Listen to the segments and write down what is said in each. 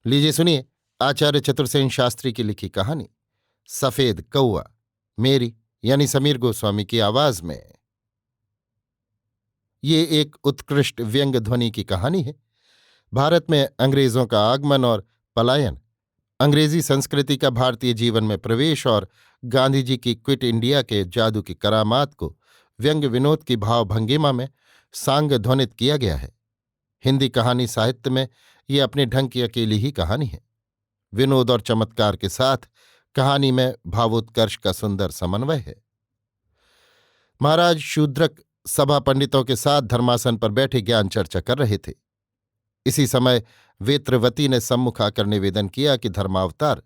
लीजिए सुनिए आचार्य चतुर्सेन शास्त्री की लिखी कहानी सफेद कौआ, मेरी यानी समीर गोस्वामी की आवाज में। ये एक उत्कृष्ट व्यंग्य ध्वनि की कहानी है। भारत में अंग्रेजों का आगमन और पलायन, अंग्रेजी संस्कृति का भारतीय जीवन में प्रवेश और गांधी जी की क्विट इंडिया के जादू की करामात को व्यंग्य विनोद की भावभंगिमा में सांग ध्वनित किया गया है। हिंदी कहानी साहित्य में ये अपने ढंग की अकेली ही कहानी है। विनोद और चमत्कार के साथ कहानी में भावोत्कर्ष का सुंदर समन्वय है। महाराज शूद्रक सभा पंडितों के साथ धर्मासन पर बैठे ज्ञान चर्चा कर रहे थे। इसी समय वेत्रवती ने सम्मुख आकर निवेदन किया कि धर्मावतार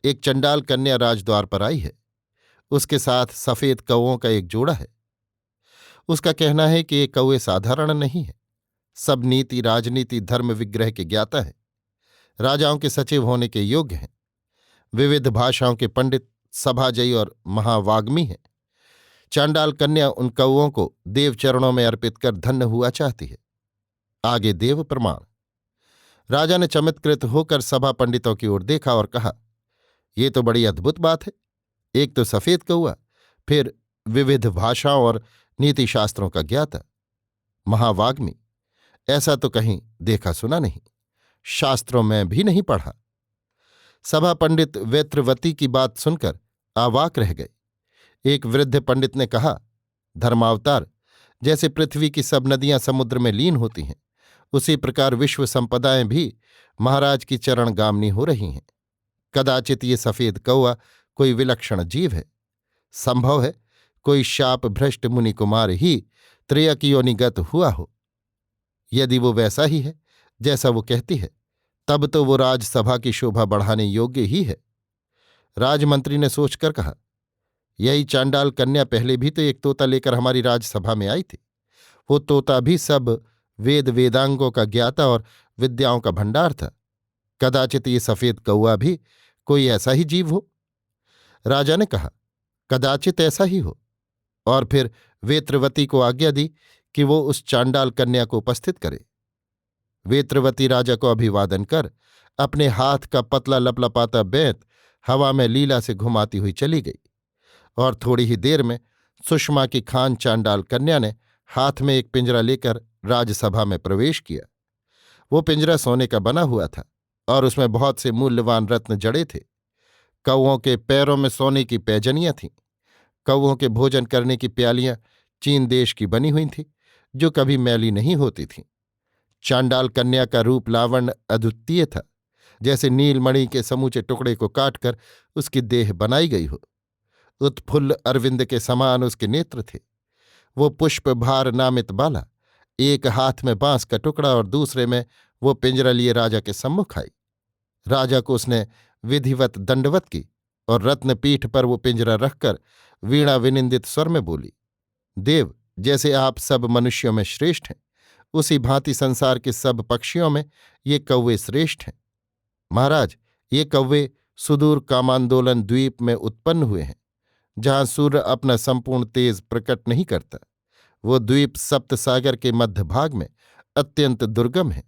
एक चंडाल कन्या राजद्वार पर आई है। उसके साथ सफेद कौओं का एक जोड़ा है। उसका कहना है कि ये कौए साधारण नहीं है, सब नीति राजनीति धर्म विग्रह के ज्ञाता है, राजाओं के सचिव होने के योग्य हैं, विविध भाषाओं के पंडित, सभाजयी और महावाग्मी हैं। चांडाल कन्या उन कौओं को देवचरणों में अर्पित कर धन्य हुआ चाहती है। आगे देव प्रमाण। राजा ने चमत्कृत होकर सभा पंडितों की ओर देखा और कहा, ये तो बड़ी अद्भुत बात है। एक तो सफेद कौआ, फिर विविध भाषाओं और नीतिशास्त्रों का ज्ञाता, महावाग्मी। ऐसा तो कहीं देखा सुना नहीं, शास्त्रों में भी नहीं पढ़ा। सभा पंडित वेत्रवती की बात सुनकर अवाक रह गए। एक वृद्ध पंडित ने कहा, धर्मावतार, जैसे पृथ्वी की सब नदियां समुद्र में लीन होती हैं, उसी प्रकार विश्व संपदाएं भी महाराज की चरणगामनी हो रही हैं। कदाचित ये सफेद कौआ कोई विलक्षण जीव है। संभव है कोई शाप भ्रष्ट मुनि कुमार ही त्रेयक योनिगत हुआ हो। यदि वो वैसा ही है जैसा वो कहती है, तब तो वो राजसभा की शोभा बढ़ाने योग्य ही है। राजमंत्री ने सोचकर कहा, यही चांडाल कन्या पहले भी तो एक तोता लेकर हमारी राजसभा में आई थी। वो तोता भी सब वेद वेदांगों का ज्ञाता और विद्याओं का भंडार था। कदाचित ये सफेद कौआ भी कोई ऐसा ही जीव हो। राजा ने कहा, कदाचित ऐसा ही हो। और फिर वेत्रवती को आज्ञा दी कि वो उस चांडाल कन्या को उपस्थित करे। वेत्रवती राजा को अभिवादन कर अपने हाथ का पतला लपलपाता बेंत हवा में लीला से घुमाती हुई चली गई और थोड़ी ही देर में सुषमा की खान चांडाल कन्या ने हाथ में एक पिंजरा लेकर राजसभा में प्रवेश किया। वो पिंजरा सोने का बना हुआ था और उसमें बहुत से मूल्यवान रत्न जड़े थे। कौओं के पैरों में सोने की पैजनियां थीं। कौओं के भोजन करने की प्यालियां चीन देश की बनी हुई थीं, जो कभी मैली नहीं होती थीं। चांडाल कन्या का रूप लावण्य अद्वितीय था, जैसे नीलमणि के समूचे टुकड़े को काटकर उसकी देह बनाई गई हो। उत्फुल्ल अरविंद के समान उसके नेत्र थे। वो पुष्प भार नामित बाला, एक हाथ में बांस का टुकड़ा और दूसरे में वो पिंजरा लिए राजा के सम्मुख आई। राजा को उसने विधिवत दंडवत की और रत्नपीठ पर वो पिंजरा रखकर वीणा विनिंदित स्वर में बोली, देव, जैसे आप सब मनुष्यों में श्रेष्ठ हैं, उसी भांति संसार के सब पक्षियों में ये कौवे श्रेष्ठ हैं। महाराज, ये कौवे सुदूर कामांदोलन द्वीप में उत्पन्न हुए हैं, जहां सूर्य अपना संपूर्ण तेज प्रकट नहीं करता। वो द्वीप सप्त सागर के मध्य भाग में अत्यंत दुर्गम है।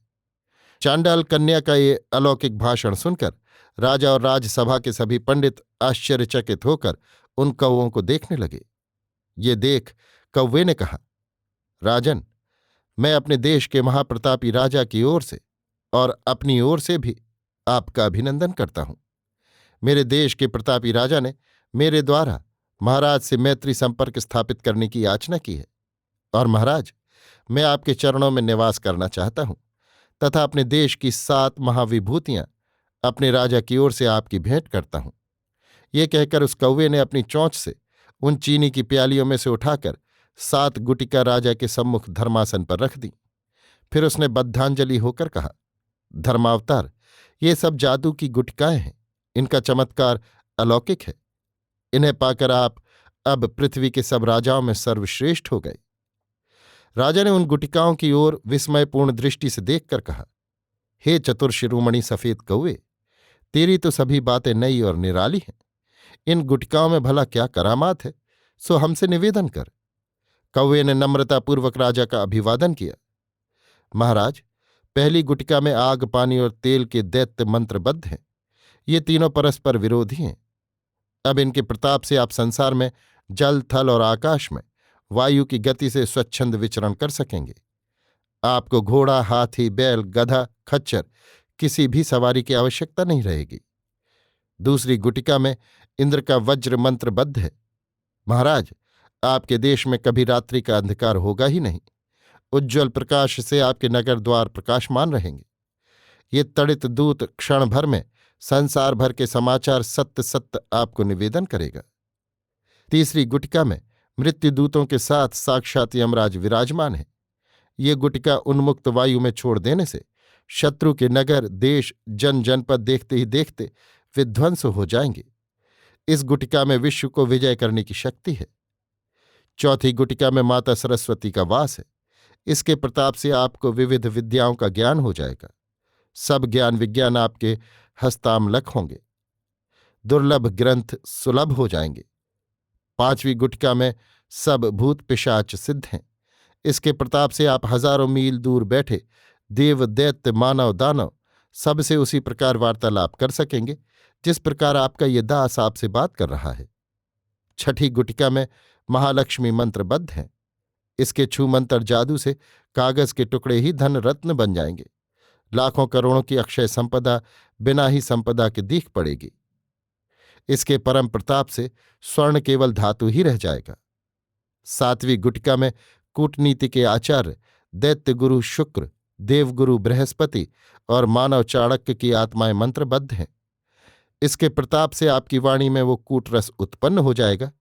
चांडाल कन्या का ये अलौकिक भाषण सुनकर राजा और राजसभा के सभी पंडित आश्चर्यचकित होकर उन कौओं को देखने लगे। ये देख कौवे ने कहा, राजन, मैं अपने देश के महाप्रतापी राजा की ओर से और अपनी ओर से भी आपका अभिनंदन करता हूं। मेरे देश के प्रतापी राजा ने मेरे द्वारा महाराज से मैत्री संपर्क स्थापित करने की याचना की है और महाराज, मैं आपके चरणों में निवास करना चाहता हूं तथा अपने देश की 7 महाविभूतियां अपने राजा की ओर से आपकी भेंट करता हूं। ये कहकर उस कौवे ने अपनी चोंच से उन चीनी की प्यालियों में से उठाकर 7 गुटिका राजा के सम्मुख धर्मासन पर रख दी। फिर उसने बद्धांजलि होकर कहा, धर्मावतार, ये सब जादू की गुटिकाएं हैं। इनका चमत्कार अलौकिक है। इन्हें पाकर आप अब पृथ्वी के सब राजाओं में सर्वश्रेष्ठ हो गए। राजा ने उन गुटिकाओं की ओर विस्मयपूर्ण दृष्टि से देखकर कहा, हे चतुर शिरोमणि सफेद कौवे, तेरी तो सभी बातें नई और निराली हैं। इन गुटिकाओं में भला क्या करामात है, सो हमसे निवेदन कर। कौवे ने नम्रतापूर्वक राजा का अभिवादन किया। महाराज, पहली गुटिका में आग, पानी और तेल के दैत्य मंत्रबद्ध हैं। ये तीनों परस्पर विरोधी हैं। अब इनके प्रताप से आप संसार में जल, थल और आकाश में वायु की गति से स्वच्छंद विचरण कर सकेंगे। आपको घोड़ा, हाथी, बैल, गधा, खच्चर किसी भी सवारी की आवश्यकता नहीं रहेगी। दूसरी गुटिका में इंद्र का वज्र मंत्रबद्ध है। महाराज, आपके देश में कभी रात्रि का अंधकार होगा ही नहीं। उज्ज्वल प्रकाश से आपके नगर द्वार प्रकाशमान रहेंगे। ये तड़ित दूत क्षण भर में संसार भर के समाचार सत्य सत्य आपको निवेदन करेगा। तीसरी गुटिका में मृत्युदूतों के साथ साक्षात यमराज विराजमान है। ये गुटिका उन्मुक्त वायु में छोड़ देने से शत्रु के नगर, देश, जन जनपद देखते ही देखते विध्वंस हो जाएंगे। इस गुटिका में विश्व को विजय करने की शक्ति है। चौथी गुटिका में माता सरस्वती का वास है। इसके प्रताप से आपको विविध विद्याओं का ज्ञान हो जाएगा। सब ज्ञान विज्ञान आपके हस्तामलक होंगे। दुर्लभ ग्रंथ सुलभ हो जाएंगे। पांचवी गुटिका में सब भूत पिशाच सिद्ध हैं। इसके प्रताप से आप हजारों मील दूर बैठे देव, दैत्य, मानव, दानव सबसे उसी प्रकार वार्तालाप कर सकेंगे जिस प्रकार आपका ये दास आपसे बात कर रहा है। छठी गुटिका में महालक्ष्मी मंत्रबद्ध हैं। इसके छूमंतर जादू से कागज के टुकड़े ही धन रत्न बन जाएंगे। लाखों करोड़ों की अक्षय संपदा बिना ही संपदा के दीख पड़ेगी। इसके परम प्रताप से स्वर्ण केवल धातु ही रह जाएगा। सातवीं गुटिका में कूटनीति के आचार्य दैत्य गुरु शुक्र, देवगुरु बृहस्पति और मानव चाणक्य की आत्माएं मंत्रबद्ध हैं। इसके प्रताप से आपकी वाणी में वो कूटरस उत्पन्न हो जाएगा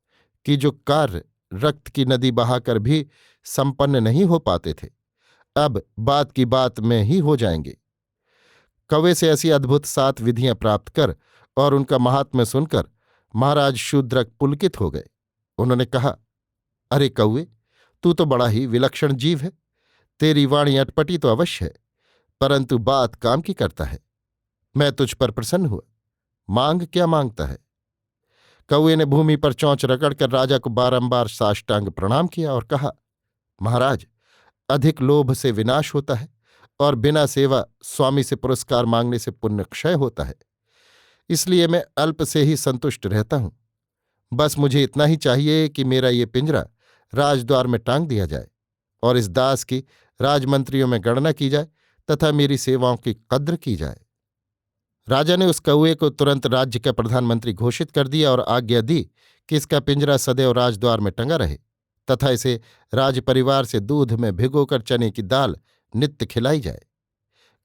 कि जो कार्य रक्त की नदी बहाकर भी संपन्न नहीं हो पाते थे, अब बात की बात में ही हो जाएंगे। कौवे से ऐसी अद्भुत 7 विधियां प्राप्त कर और उनका महात्म्य सुनकर महाराज शूद्रक पुलकित हो गए। उन्होंने कहा, अरे कौवे, तू तो बड़ा ही विलक्षण जीव है। तेरी वाणी अटपटी तो अवश्य है, परंतु बात काम की करता है। मैं तुझ पर प्रसन्न हुआ। मांग क्या मांगता है? कौवे ने भूमि पर चौंच रगड़कर राजा को बारंबार साष्टांग प्रणाम किया और कहा, महाराज, अधिक लोभ से विनाश होता है और बिना सेवा स्वामी से पुरस्कार मांगने से पुण्य क्षय होता है। इसलिए मैं अल्प से ही संतुष्ट रहता हूं। बस मुझे इतना ही चाहिए कि मेरा ये पिंजरा राजद्वार में टांग दिया जाए और इस दास की राजमंत्रियों में गणना की जाए तथा मेरी सेवाओं की कद्र की जाए। राजा ने उस कौए को तुरंत राज्य का प्रधानमंत्री घोषित कर दिया और आज्ञा दी कि इसका पिंजरा सदैव राजद्वार में टंगा रहे तथा इसे राजपरिवार से दूध में भिगोकर चने की दाल नित्य खिलाई जाए।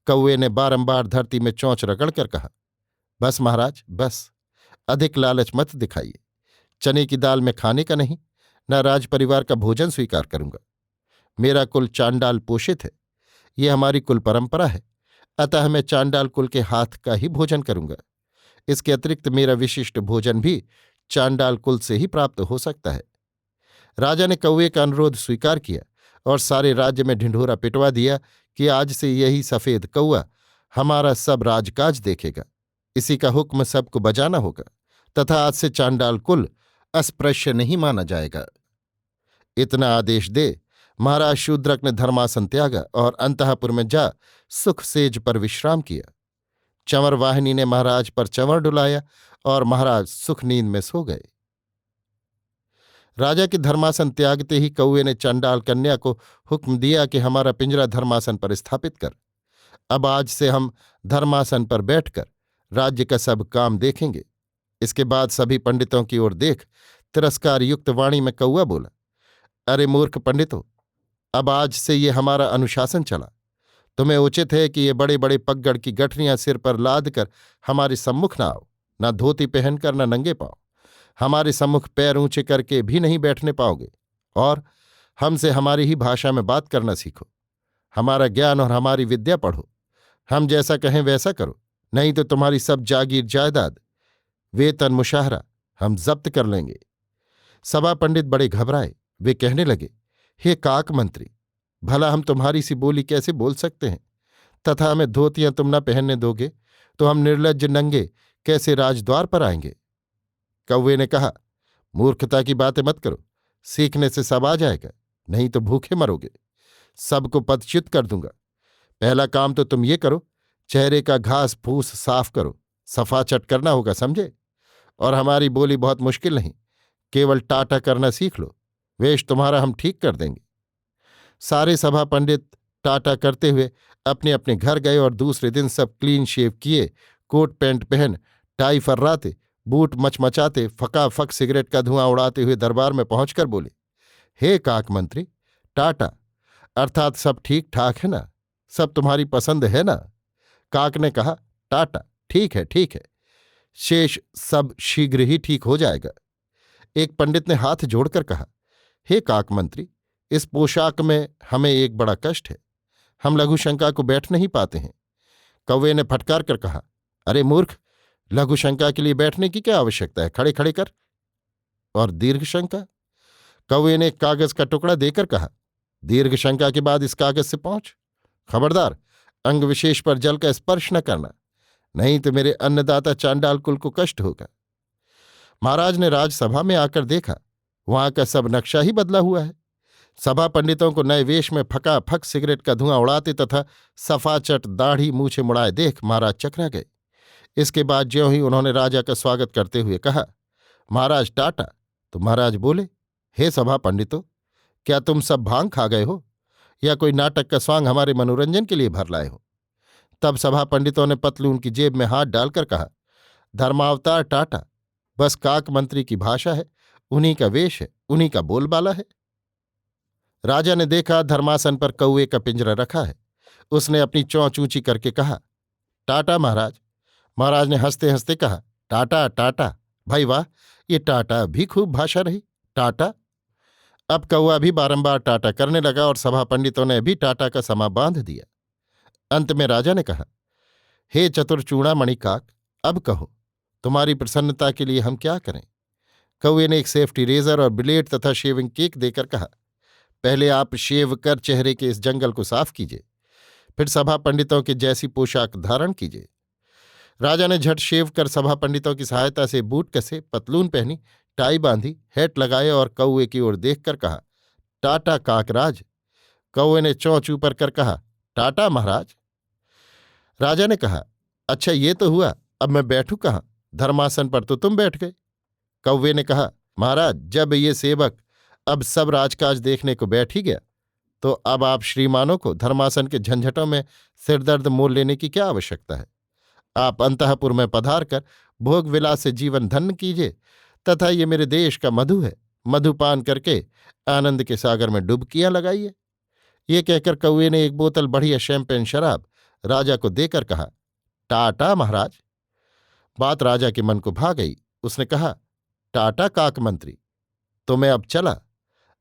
कौए ने बारंबार धरती में चौंच रगड़कर कहा, बस महाराज, बस, अधिक लालच मत दिखाइए। चने की दाल में खाने का नहीं, न राजपरिवार का भोजन स्वीकार करूंगा। मेरा कुल चांडाल पोषित है, ये हमारी कुल परंपरा है, अतः मैं चांडाल कुल के हाथ का ही भोजन करूंगा। इसके अतिरिक्त मेरा विशिष्ट भोजन भी चांडाल कुल से ही प्राप्त हो सकता है। राजा ने कौए का अनुरोध स्वीकार किया और सारे राज्य में ढिंढोरा पिटवा दिया कि आज से यही सफेद कौआ हमारा सब राजकाज देखेगा। इसी का हुक्म सबको बजाना होगा तथा आज से चांडाल कुल अस्पृश्य नहीं माना जाएगा। इतना आदेश दे महाराज शूद्रक ने धर्मासन त्यागा और अंतःपुर में जा सुख सेज पर विश्राम किया। चंवर वाहिनी ने महाराज पर चंवर डुलाया और महाराज सुख नींद में सो गए। राजा के धर्मासन त्यागते ही कौए ने चंडाल कन्या को हुक्म दिया कि हमारा पिंजरा धर्मासन पर स्थापित कर। अब आज से हम धर्मासन पर बैठकर राज्य का सब काम देखेंगे। इसके बाद सभी पंडितों की ओर देख तिरस्कार युक्त वाणी में कौआ बोला, अरे मूर्ख पंडितों, अब आज से ये हमारा अनुशासन चला। तुम्हें उचित है कि ये बड़े बड़े पगड़ की गठरियां सिर पर लाद कर हमारे सम्मुख न आओ, न धोती पहनकर न नंगे पाओ। हमारे सम्मुख पैर ऊंचे करके भी नहीं बैठने पाओगे और हमसे हमारी ही भाषा में बात करना सीखो। हमारा ज्ञान और हमारी विद्या पढ़ो। हम जैसा कहें वैसा करो, नहीं तो तुम्हारी सब जागीर जायदाद, वेतन, मुशाहरा हम जब्त कर लेंगे। सभा पंडित बड़े घबराए। वे कहने लगे, हे काक मंत्री, भला हम तुम्हारी सी बोली कैसे बोल सकते हैं? तथा हमें धोतियां तुम न पहनने दोगे तो हम निर्लज्ज नंगे कैसे राजद्वार पर आएंगे? कौवे ने कहा, मूर्खता की बातें मत करो, सीखने से सब आ जाएगा, नहीं तो भूखे मरोगे। सबको पदच्युत कर दूंगा। पहला काम तो तुम ये करो, चेहरे का घास फूस साफ करो, सफा चट करना होगा, समझे? और हमारी बोली बहुत मुश्किल नहीं, केवल टाटा करना सीख लो, वेश तुम्हारा हम ठीक कर देंगे। सारे सभा पंडित टाटा करते हुए अपने अपने घर गए और दूसरे दिन सब क्लीन शेव किए, कोट पैंट पहन, टाई फर्राते, बूट मचमचाते, फकाफक सिगरेट का धुआं उड़ाते हुए दरबार में पहुंचकर बोले, हे काक मंत्री, टाटा अर्थात सब ठीक ठाक है ना? सब तुम्हारी पसंद है ना? काक ने कहा, टाटा ठीक है, ठीक है, शेष सब शीघ्र ही ठीक हो जाएगा। एक पंडित ने हाथ जोड़कर कहा, हे काक मंत्री, इस पोशाक में हमें एक बड़ा कष्ट है, हम लघुशंका को बैठ नहीं पाते हैं। कौवे ने फटकार कर कहा, अरे मूर्ख, लघुशंका के लिए बैठने की क्या आवश्यकता है, खड़े खड़े कर। और दीर्घशंका? कौवे ने एक कागज का टुकड़ा देकर कहा, दीर्घशंका के बाद इस कागज से पहुंच। खबरदार अंग विशेष पर जल का स्पर्श न करना, नहीं तो मेरे अन्नदाता चांडाल कुल को कष्ट होगा। महाराज ने राजसभा में आकर देखा, वहां का सब नक्शा ही बदला हुआ है। सभा पंडितों को नए वेश में फकाफक सिगरेट का धुआं उड़ाते तथा सफाचट दाढ़ी मूछे मुड़ाए देख महाराज चकरा गए। इसके बाद ज्यों ही उन्होंने राजा का स्वागत करते हुए कहा, महाराज टाटा, तो महाराज बोले, हे सभा पंडितों, क्या तुम सब भांग खा गए हो या कोई नाटक का स्वांग हमारे मनोरंजन के लिए भर लाए हो? तब सभा पंडितों ने पतलून की जेब में हाथ डालकर कहा, धर्मावतार टाटा, बस काक मंत्री की भाषा है, उन्हीं का वेश है, उन्हीं का बोलबाला है। राजा ने देखा धर्मासन पर कौवे का पिंजरा रखा है। उसने अपनी चोंच ऊंची करके कहा, टाटा महाराज। महाराज ने हंसते हंसते कहा, टाटा टाटा, भाई वाह, ये टाटा भी खूब भाषा रही, टाटा। अब कौवा भी बारंबार टाटा करने लगा और सभा पंडितों ने भी टाटा का समा बांध दिया। अंत में राजा ने कहा, हे चतुर चूड़ामणि काक, अब कहो, तुम्हारी प्रसन्नता के लिए हम क्या करें? कौवे ने एक सेफ्टी रेजर और ब्लेड तथा शेविंग केक देकर कहा, पहले आप शेव कर चेहरे के इस जंगल को साफ कीजिए, फिर सभा पंडितों के जैसी पोशाक धारण कीजिए। राजा ने झट शेव कर सभा पंडितों की सहायता से बूट कसे, पतलून पहनी, टाई बांधी, हैट लगाए और कौवे की ओर देखकर कहा, टाटा काकराज। कौवे ने चोंच ऊपर कर कहा, टाटा महाराज। राजा ने कहा, अच्छा ये तो हुआ, अब मैं बैठूं कहाँ? धर्मासन पर तो तुम बैठ गए। कौवे ने कहा, महाराज, जब ये सेवक अब सब राजकाज देखने को बैठ ही गया, तो अब आप श्रीमानों को धर्मासन के झंझटों में सिरदर्द मोल लेने की क्या आवश्यकता है? आप अंतःपुर में पधार कर भोग विलास से जीवन धन्य कीजिए तथा ये मेरे देश का मधु है, मधुपान करके आनंद के सागर में डुबकियां लगाइए। ये कहकर कौवे ने एक बोतल बढ़िया शैंपेन शराब राजा को देकर कहा, टाटा महाराज। बात राजा के मन को भा गई। उसने कहा, टाटा काक मंत्री, तो मैं अब चला।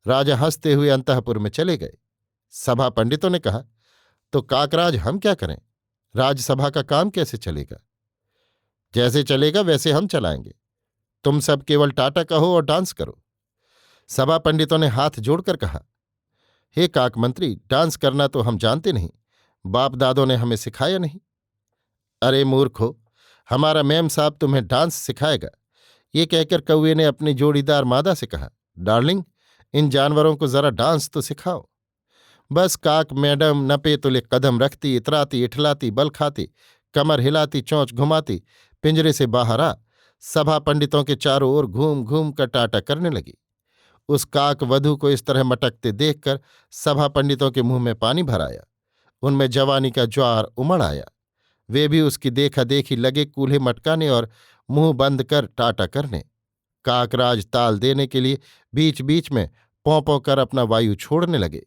राजा हंसते हुए अंतःपुर में चले गए। सभा पंडितों ने कहा, तो काकराज हम क्या करें? राजसभा का काम कैसे चलेगा? जैसे चलेगा वैसे हम चलाएंगे, तुम सब केवल टाटा कहो और डांस करो। सभा पंडितों ने हाथ जोड़कर कहा, हे काक मंत्री, डांस करना तो हम जानते नहीं, बाप दादों ने हमें सिखाया नहीं। अरे मूर्खो, हमारा मेम साहब तुम्हें डांस सिखाएगा। ये कहकर कौवे ने अपनी जोड़ीदार मादा से कहा, डार्लिंग, इन जानवरों को जरा डांस तो सिखाओ। बस काक मैडम नपे तुले कदम रखती, इतराती, इठलाती, बल खाती, कमर हिलाती, चोंच घुमाती पिंजरे से बाहर आ सभा पंडितों के चारों ओर घूम घूम कर टाटा करने लगी। उस काक वधू को इस तरह मटकते देखकर सभा पंडितों के मुंह में पानी भर आया। उनमें जवानी का ज्वार उमड़ आया। वे भी उसकी देखा देखी लगे कूल्हे मटकाने और मुंह बंद कर टाटा करने। काकराज ताल देने के लिए बीच बीच में पौं कर अपना वायु छोड़ने लगे।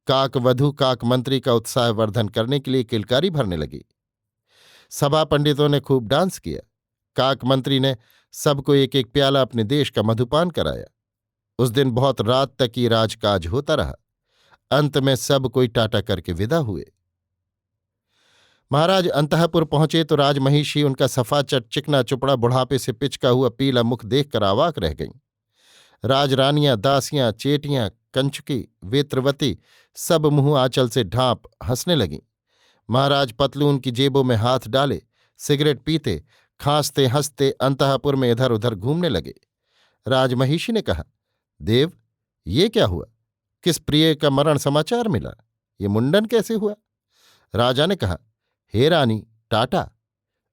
काक वधू काक मंत्री का उत्साहवर्धन करने के लिए किलकारी भरने लगी। सभा पंडितों ने खूब डांस किया। काक मंत्री ने सबको एक एक प्याला अपने देश का मधुपान कराया। उस दिन बहुत रात तक ये राजकाज होता रहा। अंत में सब कोई टाटा करके विदा हुए। महाराज अंतःपुर पहुंचे तो राजमहिषी उनका सफाचट चिकना चुपड़ा बुढ़ापे से पिचका हुआ पीला मुख देखकर अवाक रह गईं। राजरानियां, दासियां, चेटियां, कंचुकी, वेत्रवती सब मुंह आंचल से ढांप हंसने लगीं। महाराज पतलून की जेबों में हाथ डाले, सिगरेट पीते, खांसते हंसते अंतःपुर में इधर उधर घूमने लगे। राजमहिषी ने कहा, देव, ये क्या हुआ? किस प्रिय का मरण समाचार मिला? ये मुंडन कैसे हुआ? राजा ने कहा, हे रानी टाटा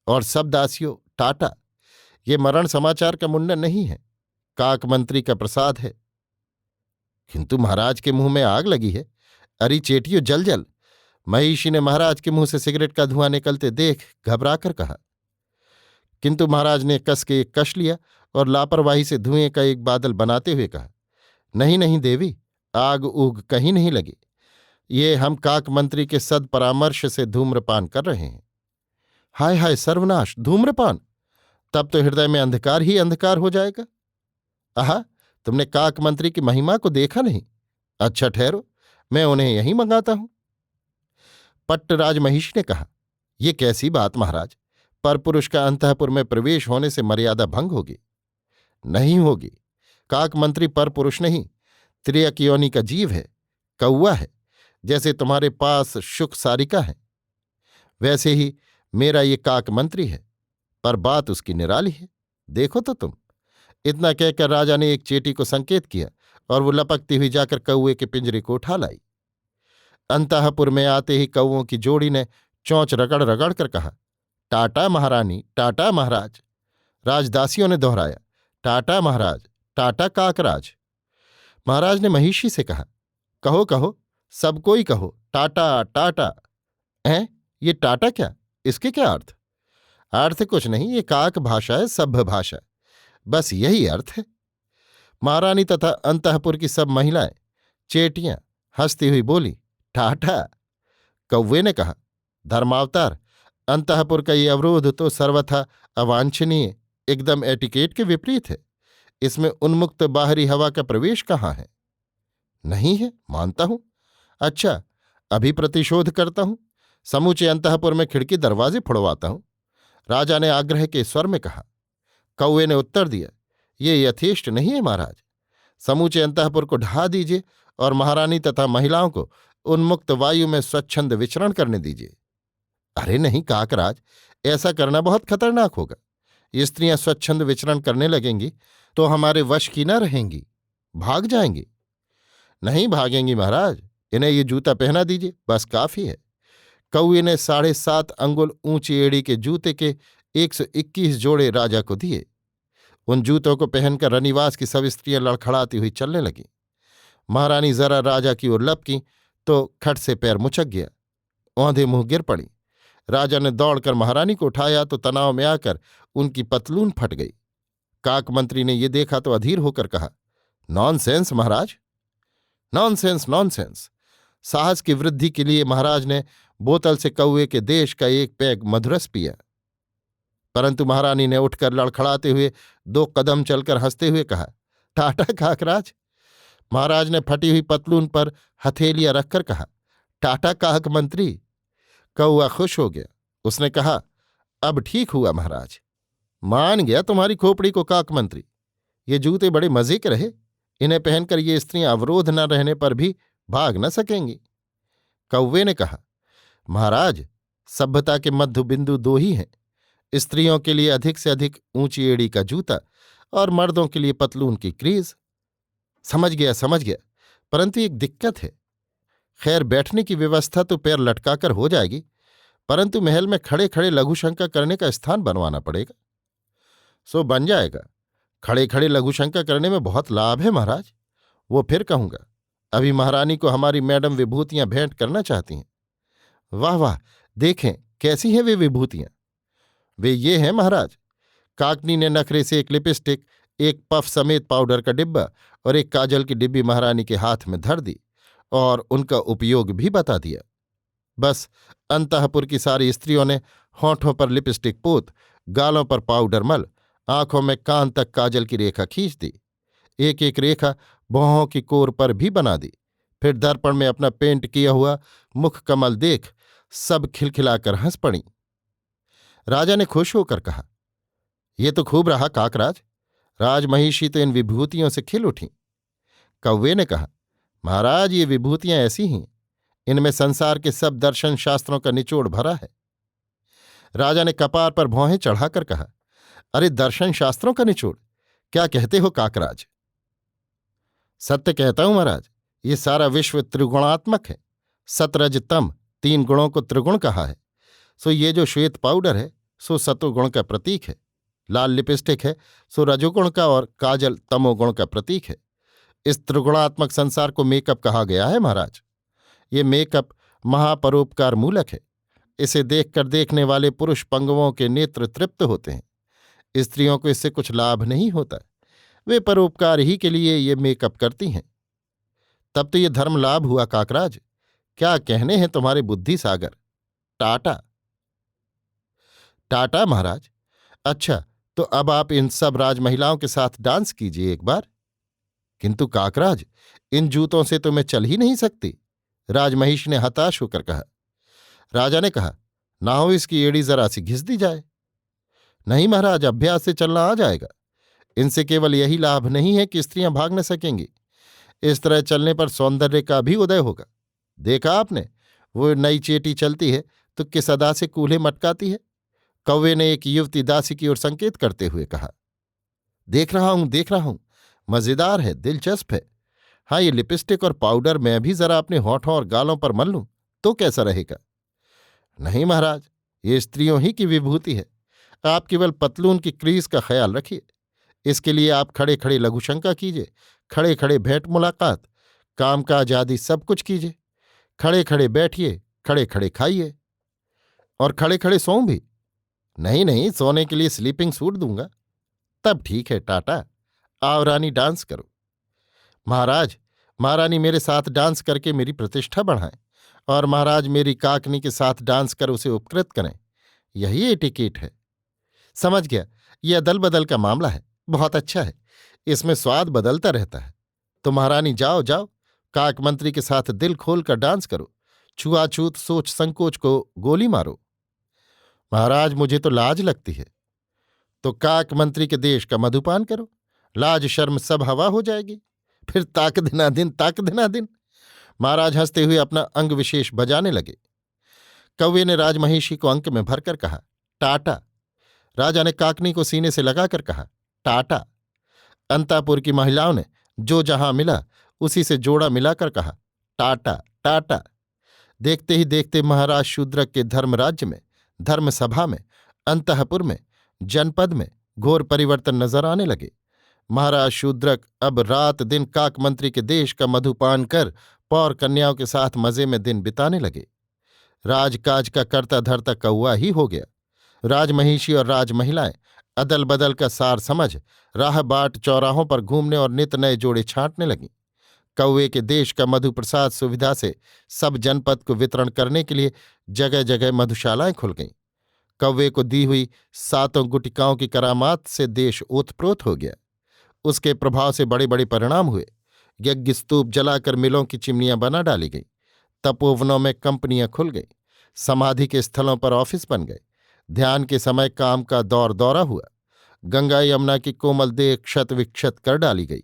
और सब दासियों टाटा। ये मरण समाचार का मुंडन नहीं है, काक मंत्री का प्रसाद है। किंतु महाराज के मुंह में आग लगी है। अरे चेटियों जल जल। महिषी ने महाराज के मुंह से सिगरेट का धुआं निकलते देख घबराकर कहा। किंतु महाराज ने कस के एक कश लिया और लापरवाही से धुएं का एक बादल बनाते हुए कहा, नहीं नहीं देवी, आग उग कहीं नहीं लगी। ये हम काक मंत्री के सद परामर्श से धूम्रपान कर रहे हैं। हाय हाय सर्वनाश, धूम्रपान! तब तो हृदय में अंधकार ही अंधकार हो जाएगा। आहा, तुमने काक मंत्री की महिमा को देखा नहीं? अच्छा ठहरो, मैं उन्हें यहीं मंगाता हूं। पट्टराज महिषी ने कहा, ये कैसी बात महाराज, परपुरुष का अंतःपुर में प्रवेश होने से मर्यादा भंग होगी। नहीं होगी। काक मंत्री परपुरुष नहीं, त्रियक योनि का जीव है, कौआ है। जैसे तुम्हारे पास शुक सारिका है, वैसे ही मेरा ये काक मंत्री है, पर बात उसकी निराली है। देखो तो तुम। इतना कहकर राजा ने एक चेटी को संकेत किया और वो लपकती हुई जाकर कौए के पिंजरे को उठा लाई। अंतःपुर में आते ही कौओं की जोड़ी ने चोंच रगड़ रगड़ कर कहा, टाटा महारानी, टाटा महाराज। राजदासियों ने दोहराया, टाटा महाराज, टाटा काकराज। महाराज ने महिषी से कहा, कहो कहो, सब कोई कहो, टाटा टाटा। हैं, ये टाटा क्या, इसके क्या अर्थ? अर्थ कुछ नहीं, ये काक भाषा है, सभ्य भाषा, बस यही अर्थ है। महारानी तथा अंतःपुर की सब महिलाएं, चेटियां हंसती हुई बोली, टाटा। कौवे ने कहा, धर्मावतार, अंतःपुर का ये अवरोध तो सर्वथा अवांछनीय, एकदम एटिकेट के विपरीत है। इसमें उन्मुक्त बाहरी हवा का प्रवेश कहाँ है? नहीं है, मानता हूं। अच्छा, अभी प्रतिशोध करता हूं, समूचे अंतःपुर में खिड़की दरवाजे फुड़वाता हूं। राजा ने आग्रह के स्वर में कहा। कौवे ने उत्तर दिया, ये यथेष्ट नहीं है महाराज। समूचे अंतःपुर को ढा दीजिए और महारानी तथा महिलाओं को उन्मुक्त वायु में स्वच्छंद विचरण करने दीजिए। अरे नहीं काकराज, ऐसा करना बहुत खतरनाक होगा। स्त्रियां स्वच्छंद विचरण करने लगेंगी तो हमारे वश की न रहेंगी, भाग जाएंगी। नहीं भागेंगी महाराज, इन्हें ये जूता पहना दीजिए, बस काफी है। कौए ने 7.5 अंगुल ऊंची एड़ी के जूते के 121 जोड़े राजा को दिए। उन जूतों को पहनकर रनिवास की सब स्त्रियां लड़खड़ाती हुई चलने लगीं। महारानी जरा राजा की ओर लपकीं तो खट से पैर मुचक गया, औंधे मुंह गिर पड़ी। राजा ने दौड़कर महारानी को उठाया तो तनाव में आकर उनकी पतलून फट गई। काक मंत्री ने ये देखा तो अधीर होकर कहा, नॉनसेंस महाराज, नॉनसेंस नॉनसेंस। साहस की वृद्धि के लिए महाराज ने बोतल से कौए के देश का एक पैग मधुरस पिया, परंतु महारानी ने उठकर लड़खड़ाते हुए 2 कदम चलकर हंसते हुए कहा, टाटा काकराज। महाराज ने फटी हुई पतलून पर हथेलियां रखकर कहा, टाटा काक मंत्री। कौआ खुश हो गया। उसने कहा, अब ठीक हुआ महाराज, मान गया तुम्हारी खोपड़ी को काक मंत्री। ये जूते बड़े मजे के रहे, इन्हें पहनकर ये स्त्रियां अवरोध न रहने पर भी भाग न सकेंगी। कौवे ने कहा, महाराज, सभ्यता के मध्य बिंदु 2 ही हैं, स्त्रियों के लिए अधिक से अधिक ऊंची एड़ी का जूता और मर्दों के लिए पतलून की क्रीज। समझ गया, परंतु एक दिक्कत है। खैर, बैठने की व्यवस्था तो पैर लटकाकर हो जाएगी, परंतु महल में खड़े खड़े लघुशंका करने का स्थान बनवाना पड़ेगा। सो बन जाएगा। खड़े खड़े लघुशंका करने में बहुत लाभ है महाराज। वो फिर कहूंगा। अभी महारानी को हमारी मैडम विभूतियां भेंट करना चाहती हैं। वाह वाह, देखें कैसी हैं वे विभूतियां। वे ये हैं महाराज। काकनी ने नखरे से एक लिपस्टिक, एक पफ समेत पाउडर का डिब्बा और एक काजल की डिब्बी महारानी के हाथ में धर दी और उनका उपयोग भी बता दिया। बस अंतःपुर की सारी स्त्रियों ने होठों पर लिपस्टिक पोत, गालों पर पाउडर मल, आंखों में कान तक काजल की रेखा खींच दी। एक एक रेखा भौहों की कोर पर भी बना दी। फिर दर्पण में अपना पेंट किया हुआ मुख कमल देख सब खिलखिलाकर हंस पड़ी। राजा ने खुश होकर कहा, ये तो खूब रहा काकराज। राजमहिषी तो इन विभूतियों से खिल उठी। कौवे ने कहा, महाराज, ये विभूतियां ऐसी हैं, इनमें संसार के सब दर्शन शास्त्रों का निचोड़ भरा है। राजा ने कपार पर भौहें चढ़ाकर कहा, अरे दर्शन शास्त्रों का निचोड़, क्या कहते हो काकराज? सत्य कहता हूं महाराज, ये सारा विश्व त्रिगुणात्मक है, सतरज तम, 3 गुणों को त्रिगुण कहा है, सो ये जो श्वेत पाउडर है सो सतोगुण का प्रतीक है, लाल लिपस्टिक है सो रजोगुण का और काजल तमोगुण का प्रतीक है। इस त्रिगुणात्मक संसार को मेकअप कहा गया है महाराज। ये मेकअप महापरोपकार मूलक है। इसे देखकर देखने वाले पुरुष पंगवों के नेत्र तृप्त होते हैं। स्त्रियों को इससे कुछ लाभ नहीं होता, वे परोपकार ही के लिए ये मेकअप करती हैं। तब तो ये धर्म लाभ हुआ काकराज। क्या कहने हैं तुम्हारे बुद्धि सागर। टाटा। टाटा महाराज। अच्छा, तो अब आप इन सब राजमहिलाओं के साथ डांस कीजिए एक बार। किंतु काकराज, इन जूतों से तो मैं चल ही नहीं सकती, राजमहिष ने हताश होकर कहा। राजा ने कहा, ना हो इसकी एड़ी जरा सी घिस दी जाए। नहीं महाराज, अभ्यास से चलना आ जाएगा। इनसे केवल यही लाभ नहीं है कि स्त्रियां भाग न सकेंगी, इस तरह चलने पर सौंदर्य का भी उदय होगा। देखा आपने, वो नई चेटी चलती है तो किस अदा से कूल्हे मटकाती है। कौवे ने एक युवती दासी की ओर संकेत करते हुए कहा। देख रहा हूं, मजेदार है, दिलचस्प है। हाँ, ये लिपस्टिक और पाउडर मैं भी जरा अपने होठों और गालों पर मल लूं तो कैसा रहेगा। नहीं महाराज, ये स्त्रियों ही की विभूति है। आप केवल पतलून की क्रीज का ख्याल रखिए। इसके लिए आप खड़े खड़े लघुशंका कीजिए, खड़े खड़े भेंट मुलाकात, कामकाज आदि सब कुछ कीजिए। खड़े खड़े बैठिए, खड़े खड़े खाइए और खड़े खड़े सोऊं भी। नहीं, सोने के लिए स्लीपिंग सूट दूंगा। तब ठीक है टाटा, आओ रानी डांस करो। महाराज, महारानी मेरे साथ डांस करके मेरी प्रतिष्ठा बढ़ाएं और महाराज मेरी काकनी के साथ डांस कर उसे उपकृत करें, यही एटिकेट है। समझ गया, यह अदल बदल का मामला है। बहुत अच्छा है, इसमें स्वाद बदलता रहता है। तो महारानी जाओ जाओ, काक मंत्री के साथ दिल खोलकर डांस करो, छुआछूत सोच संकोच को गोली मारो। महाराज, मुझे तो लाज लगती है। तो काक मंत्री के देश का मधुपान करो, लाज शर्म सब हवा हो जाएगी। फिर ताक दिनादिन, ताक दिनादिन। महाराज हंसते हुए अपना अंग विशेष बजाने लगे। कौवे ने राजमहिषी को अंक में भरकर कहा, टाटा। राजा ने काकनी को सीने से लगाकर कहा, टाटा। अंतापुर की महिलाओं ने जो जहां मिला उसी से जोड़ा मिलाकर कहा, टाटा टाटा। देखते ही देखते महाराज शूद्रक के धर्मराज्य में, धर्मसभा में, अंतःपुर में, जनपद में घोर परिवर्तन नजर आने लगे। महाराज शूद्रक अब रात दिन काक मंत्री के देश का मधुपान कर पौर कन्याओं के साथ मजे में दिन बिताने लगे। राजकाज का करता धरता कौआ ही हो गया। राजमहिषी और राजमहिलाएं अदल बदल का सार समझ राह बाट चौराहों पर घूमने और नित नए जोड़े छांटने लगीं। कौवे के देश का मधु प्रसाद सुविधा से सब जनपद को वितरण करने के लिए जगह जगह मधुशालाएं खुल गईं। कौवे को दी हुई 7 गुटिकाओं की करामात से देश ओतप्रोत हो गया। उसके प्रभाव से बड़े बड़े परिणाम हुए। यज्ञ स्तूप जलाकर मिलों की चिमनियां बना डाली गईं, तपोवनों में कंपनियां खुल गईं, समाधि के स्थलों पर ऑफिस बन गए, ध्यान के समय काम का दौर दौरा हुआ, गंगा यमुना की कोमल देह क्षत विक्षत कर डाली गई,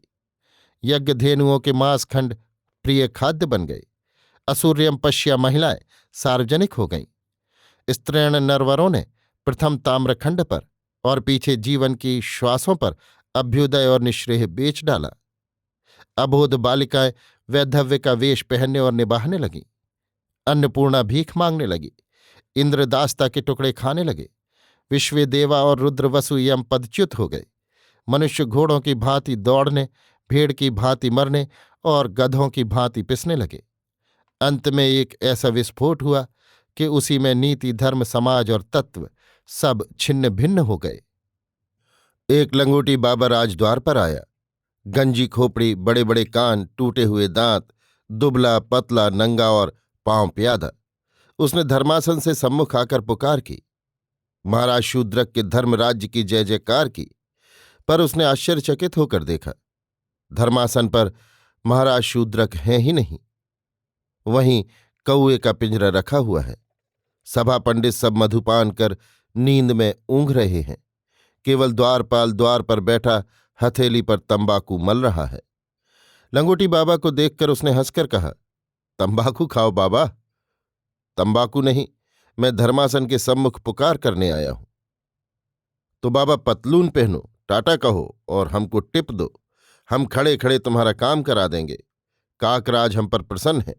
यज्ञ धेनुओं के मांसखंड प्रिय खाद्य बन गए, असूर्यम पश्या महिलाएं सार्वजनिक हो गईं, स्त्रीण नरवरों ने प्रथम ताम्रखंड पर और पीछे जीवन की श्वासों पर अभ्युदय और निश्रेह बेच डाला। अबोध बालिकाएं वैधव्य का वेश पहनने और निभाने लगीं, अन्नपूर्णा भीख मांगने लगी, इंद्रदास्ता के टुकड़े खाने लगे, विश्वेदेवा और रुद्रवसु यम पदच्युत हो गए। मनुष्य घोड़ों की भांति दौड़ने, भेड़ की भांति मरने और गधों की भांति पिसने लगे। अंत में एक ऐसा विस्फोट हुआ कि उसी में नीति, धर्म, समाज और तत्व सब छिन्न भिन्न हो गए। एक लंगोटी बाबा राजद्वार पर आया। गंजी खोपड़ी, बड़े बड़े कान, टूटे हुए दांत, दुबला पतला, नंगा और पांव प्यादा। उसने धर्मासन से सम्मुख आकर पुकार की, महाराज शूद्रक के धर्मराज्य की जय जयकार की। पर उसने आश्चर्यचकित होकर देखा, धर्मासन पर महाराज शूद्रक हैं ही नहीं। वहीं कौए का पिंजरा रखा हुआ है। सभा पंडित सब मधुपान कर नींद में ऊँघ रहे हैं। केवल द्वारपाल द्वार पर बैठा हथेली पर तंबाकू मल रहा है। लंगोटी बाबा को देखकर उसने हंसकर कहा, तंबाकू खाओ बाबा। तंबाकू नहीं, मैं धर्मासन के सम्मुख पुकार करने आया हूं। तो बाबा पतलून पहनो, टाटा कहो और हमको टिप दो। हम खड़े खड़े तुम्हारा काम करा देंगे। काकराज हम पर प्रसन्न है।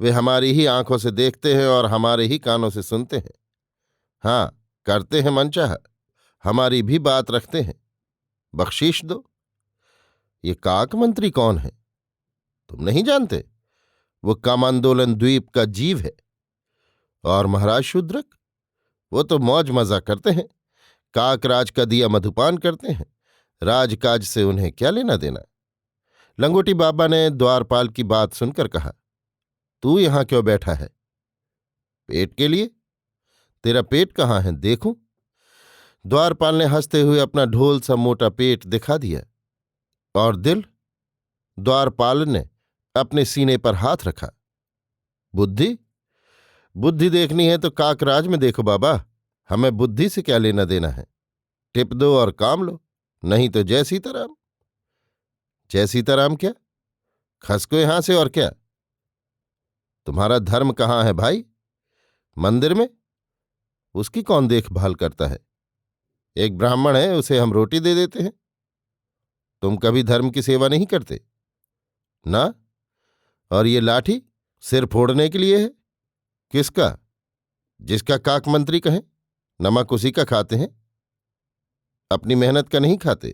वे हमारी ही आंखों से देखते हैं और हमारे ही कानों से सुनते हैं। हाँ, करते हैं मनचाहा, हमारी भी बात रखते हैं। बख्शीश दो। ये काक मंत्री कौन है? तुम नहीं जानते? वो कामांदोलन द्वीप का जीव है। और महाराज शूद्रक, वो तो मौज मजा करते हैं, काकराज का दिया मधुपान करते हैं। राजकाज से उन्हें क्या लेना देना? लंगोटी बाबा ने द्वारपाल की बात सुनकर कहा, तू यहां क्यों बैठा है? पेट के लिए। तेरा पेट कहाँ है, देखूं? द्वारपाल ने हंसते हुए अपना ढोल सा मोटा पेट दिखा दिया। और दिल? द्वारपाल ने अपने सीने पर हाथ रखा। बुद्धि? बुद्धि देखनी है तो काकराज में देखो बाबा, हमें बुद्धि से क्या लेना देना है। टिप दो और काम लो, नहीं तो जय सीताराम। जय सीताराम क्या? खसको यहां से। और क्या? तुम्हारा धर्म कहाँ है भाई? मंदिर में। उसकी कौन देखभाल करता है? एक ब्राह्मण है, उसे हम रोटी दे देते हैं। तुम कभी धर्म की सेवा नहीं करते ना? और ये लाठी सिर फोड़ने के लिए है। किसका? जिसका काक मंत्री कहें। नमक उसी का खाते हैं, अपनी मेहनत का नहीं खाते।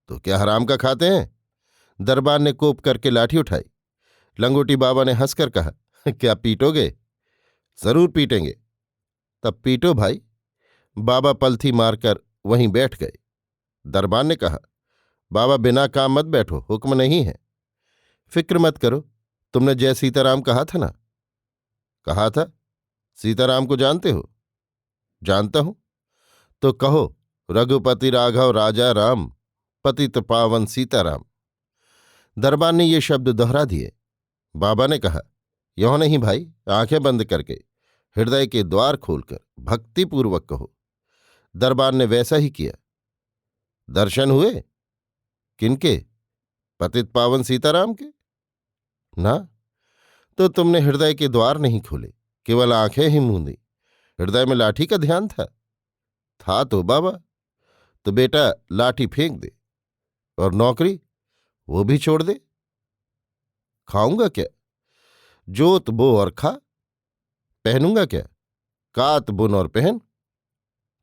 तो क्या हराम का खाते हैं? दरबार ने कोप करके लाठी उठाई। लंगोटी बाबा ने हंसकर कहा, क्या पीटोगे? जरूर पीटेंगे। तब पीटो भाई। बाबा पलथी मारकर वहीं बैठ गए। दरबार ने कहा, बाबा बिना काम मत बैठो, हुक्म नहीं है। फिक्र मत करो, तुमने जय सीताराम कहा था ना? कहा था। सीताराम को जानते हो? जानता हूं। तो कहो, रघुपति राघव राजा राम, पतित पावन सीताराम। दरबार ने ये शब्द दोहरा दिए। बाबा ने कहा, यों नहीं भाई, आंखें बंद करके हृदय के द्वार खोलकर भक्तिपूर्वक कहो। दरबार ने वैसा ही किया। दर्शन हुए? किनके? पतित पावन सीताराम के। ना। तो तुमने हृदय के द्वार नहीं खोले, केवल आंखें ही मूंदी। हृदय में लाठी का ध्यान था? था तो बाबा। तो बेटा लाठी फेंक दे। और नौकरी, वो भी छोड़ दे। खाऊंगा क्या? जोत बो और खा। पहनूंगा क्या? कात बुन और पहन।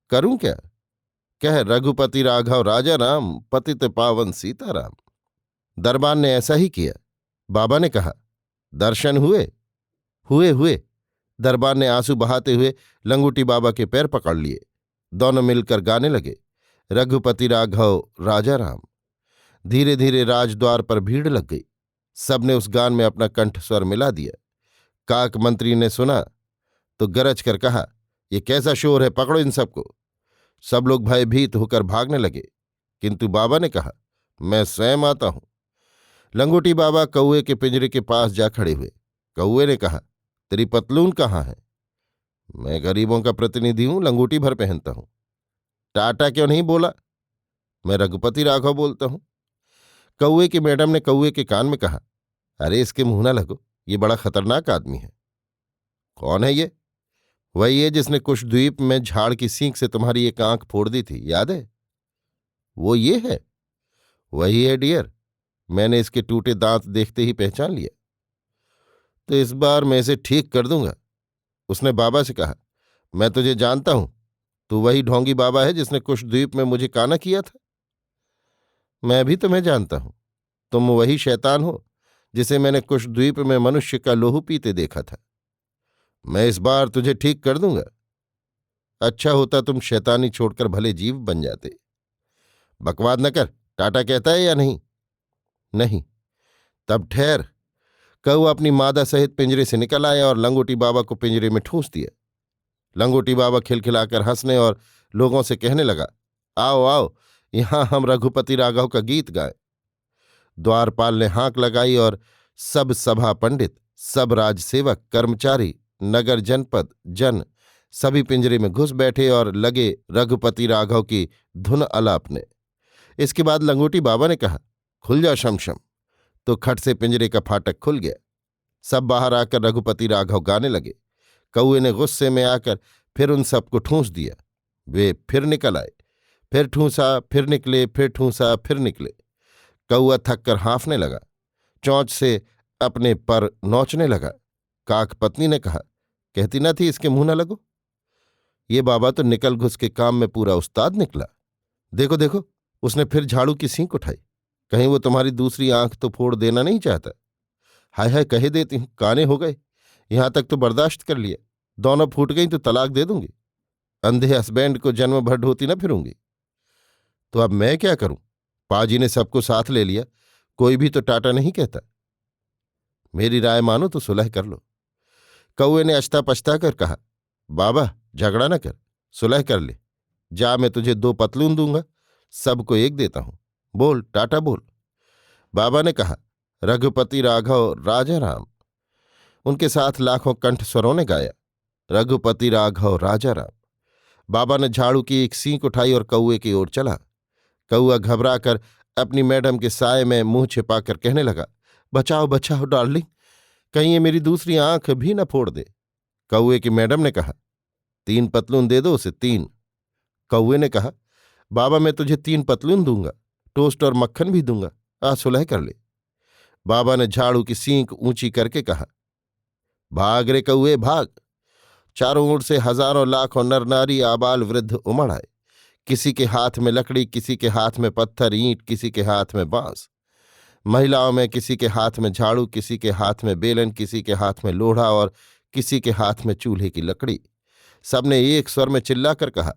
करूं क्या? कह रघुपति राघव राजा राम, पतित पावन सीताराम। दरबार ने ऐसा ही किया। बाबा ने कहा, दर्शन हुए? हुए हुए। दरबार ने आंसू बहाते हुए लंगूटी बाबा के पैर पकड़ लिए। दोनों मिलकर गाने लगे, रघुपति राघव राजा राम। धीरे धीरे राजद्वार पर भीड़ लग गई। सबने उस गान में अपना कंठ स्वर मिला दिया। काक मंत्री ने सुना तो गरज कर कहा, ये कैसा शोर है, पकड़ो इन सबको। सब लोग भयभीत होकर भागने लगे, किंतु बाबा ने कहा, मैं स्वयं आता हूं। लंगोटी बाबा कौए के पिंजरे के पास जा खड़े हुए। कौए ने कहा, तेरी पतलून कहाँ है? मैं गरीबों का प्रतिनिधि हूं, लंगोटी भर पहनता हूं। टाटा क्यों नहीं बोला? मैं रघुपति राघव बोलता हूं। कौए की मैडम ने कौए के कान में कहा, अरे इसके मुंह ना लगो, ये बड़ा खतरनाक आदमी है। कौन है ये? वही है जिसने कुश द्वीप में झाड़ की सींक से तुम्हारी एक आंख फोड़ दी थी, याद है? वो ये है? वही है डियर, मैंने इसके टूटे दांत देखते ही पहचान लिया। तो इस बार मैं इसे ठीक कर दूंगा। उसने बाबा से कहा, मैं तुझे जानता हूं, तू वही ढोंगी बाबा है जिसने कुश द्वीप में मुझे काना किया था। मैं भी तुम्हें जानता हूं, तुम वही शैतान हो जिसे मैंने कुश द्वीप में मनुष्य का लोहू पीते देखा था। मैं इस बार तुझे ठीक कर दूंगा। अच्छा होता तुम शैतानी छोड़कर भले जीव बन जाते। बकवाद न कर, टाटा कहता है या नहीं? नहीं। तब ठहर। कौआ अपनी मादा सहित पिंजरे से निकल आया और लंगोटी बाबा को पिंजरे में ठूंस दिया। लंगोटी बाबा खिलखिलाकर हंसने और लोगों से कहने लगा, आओ आओ, यहां हम रघुपति राघव का गीत गाएं। द्वारपाल ने हांक लगाई और सब सभा पंडित, सब राजसेवक, कर्मचारी, नगर जनपद जन सभी पिंजरे में घुस बैठे और लगे रघुपति राघव की धुन अलापने। इसके बाद लंगोटी बाबा ने कहा, खुल जा शमशम। तो खट से पिंजरे का फाटक खुल गया। सब बाहर आकर रघुपति राघव गाने लगे। कौए ने गुस्से में आकर फिर उन सबको ठूंस दिया। वे फिर निकल आए, फिर ठूंसा, फिर निकले, फिर ठूंसा, फिर निकले। कौआ थक कर हाँफने लगा। चोंच से अपने पर नोचने लगा। काक पत्नी ने कहा, कहती न थी इसके मुंह न लगो। ये बाबा तो निकल घुस के काम में पूरा उस्ताद निकला। देखो देखो, उसने फिर झाड़ू की सींक उठाई। कहीं वो तुम्हारी दूसरी आंख तो फोड़ देना नहीं चाहता। हाय हाय, कहे देती हूं, काने हो गए। यहां तक तो बर्दाश्त कर लिया, दोनों फूट गई तो तलाक दे दूंगी। अंधे हस्बैंड को जन्म भर ढोती न फिरूंगी। तो अब मैं क्या करूं? पाजी ने सबको साथ ले लिया, कोई भी तो टाटा नहीं कहता। मेरी राय मानो तो सुलह कर लो। कौए ने अछता पछता कर कहा, बाबा झगड़ा न कर, सुलह कर ले। जा, मैं तुझे 2 पतलून दूंगा, सबको एक देता हूं। बोल टाटा बोल। बाबा ने कहा, रघुपति राघव राजा राम। उनके साथ लाखों कंठ स्वरों ने गाया, रघुपति राघव राजा राम। बाबा ने झाड़ू की एक सींक उठाई और कौए की ओर चला। कौआ घबराकर अपनी मैडम के साए में मुंह छिपाकर कहने लगा, बचाओ बचाओ डार्लिंग, कहीं ये मेरी दूसरी आंख भी न फोड़ दे। कौए की मैडम ने कहा, 3 पतलून दे दो उसे, 3। कौए ने कहा, बाबा मैं तुझे 3 पतलून दूंगा, टोस्ट और मक्खन भी दूंगा, आ सुलह कर ले। बाबा ने झाड़ू की सींक ऊंची करके कहा, भाग रे कौए भाग। चारों ओर से हजारों लाखों नर नारी आबाल वृद्ध उमड़ आए। किसी के हाथ में लकड़ी, किसी के हाथ में पत्थर ईंट, किसी के हाथ में बांस। महिलाओं में किसी के हाथ में झाड़ू, किसी के हाथ में बेलन, किसी के हाथ में लोढ़ा और किसी के हाथ में चूल्हे की लकड़ी। सबने एक स्वर में चिल्लाकर कहा,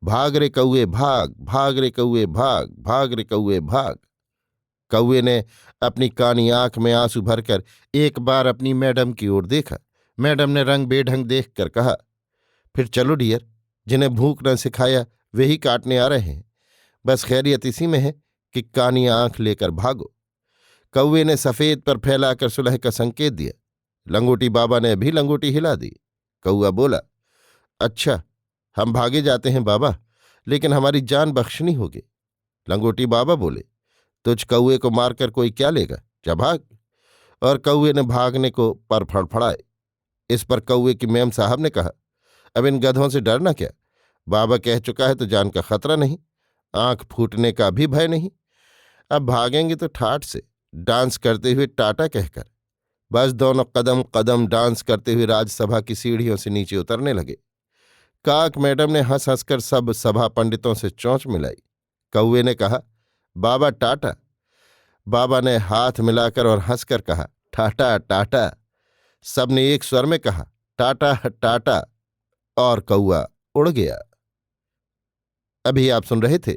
भाग रे कौए भाग, भाग रे कौए भाग, भाग रे कौए भाग। कौए ने अपनी कानी आंख में आंसू भरकर एक बार अपनी मैडम की ओर देखा। मैडम ने रंग बेढंग देखकर कहा, फिर चलो डियर, जिन्हें भूख न सिखाया वे ही काटने आ रहे हैं। बस खैरियत इसी में है कि कानी आंख लेकर भागो। कौए ने सफेद पर फैलाकर सुलह का संकेत दिया। लंगोटी बाबा ने भी लंगोटी हिला दी। कौआ बोला, अच्छा हम भागे जाते हैं बाबा, लेकिन हमारी जान बख्शनी होगी। लंगोटी बाबा बोले, तुझ कौए को मारकर कोई क्या लेगा, जा भाग। और कौए ने भागने को पर फड़फड़ाए। इस पर कौए की मेम साहब ने कहा, अब इन गधों से डरना क्या, बाबा कह चुका है तो जान का खतरा नहीं, आंख फूटने का भी भय नहीं। अब भागेंगे तो ठाठ से, डांस करते हुए टाटा कहकर। बस दोनों कदम कदम डांस करते हुए राजसभा की सीढ़ियों से नीचे उतरने लगे। काक मैडम ने हंस हंसकर सब सभा पंडितों से चौंच मिलाई। कौए ने कहा, बाबा टाटा। बाबा ने हाथ मिलाकर और हंसकर कहा, टाटा टाटा। सबने एक स्वर में कहा, टाटा टाटा, और कौआ उड़ गया। अभी आप सुन रहे थे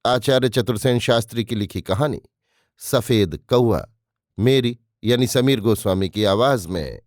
आचार्य चतुर्सेन शास्त्री की लिखी कहानी सफेद कौआ, मेरी यानी समीर गोस्वामी की आवाज में।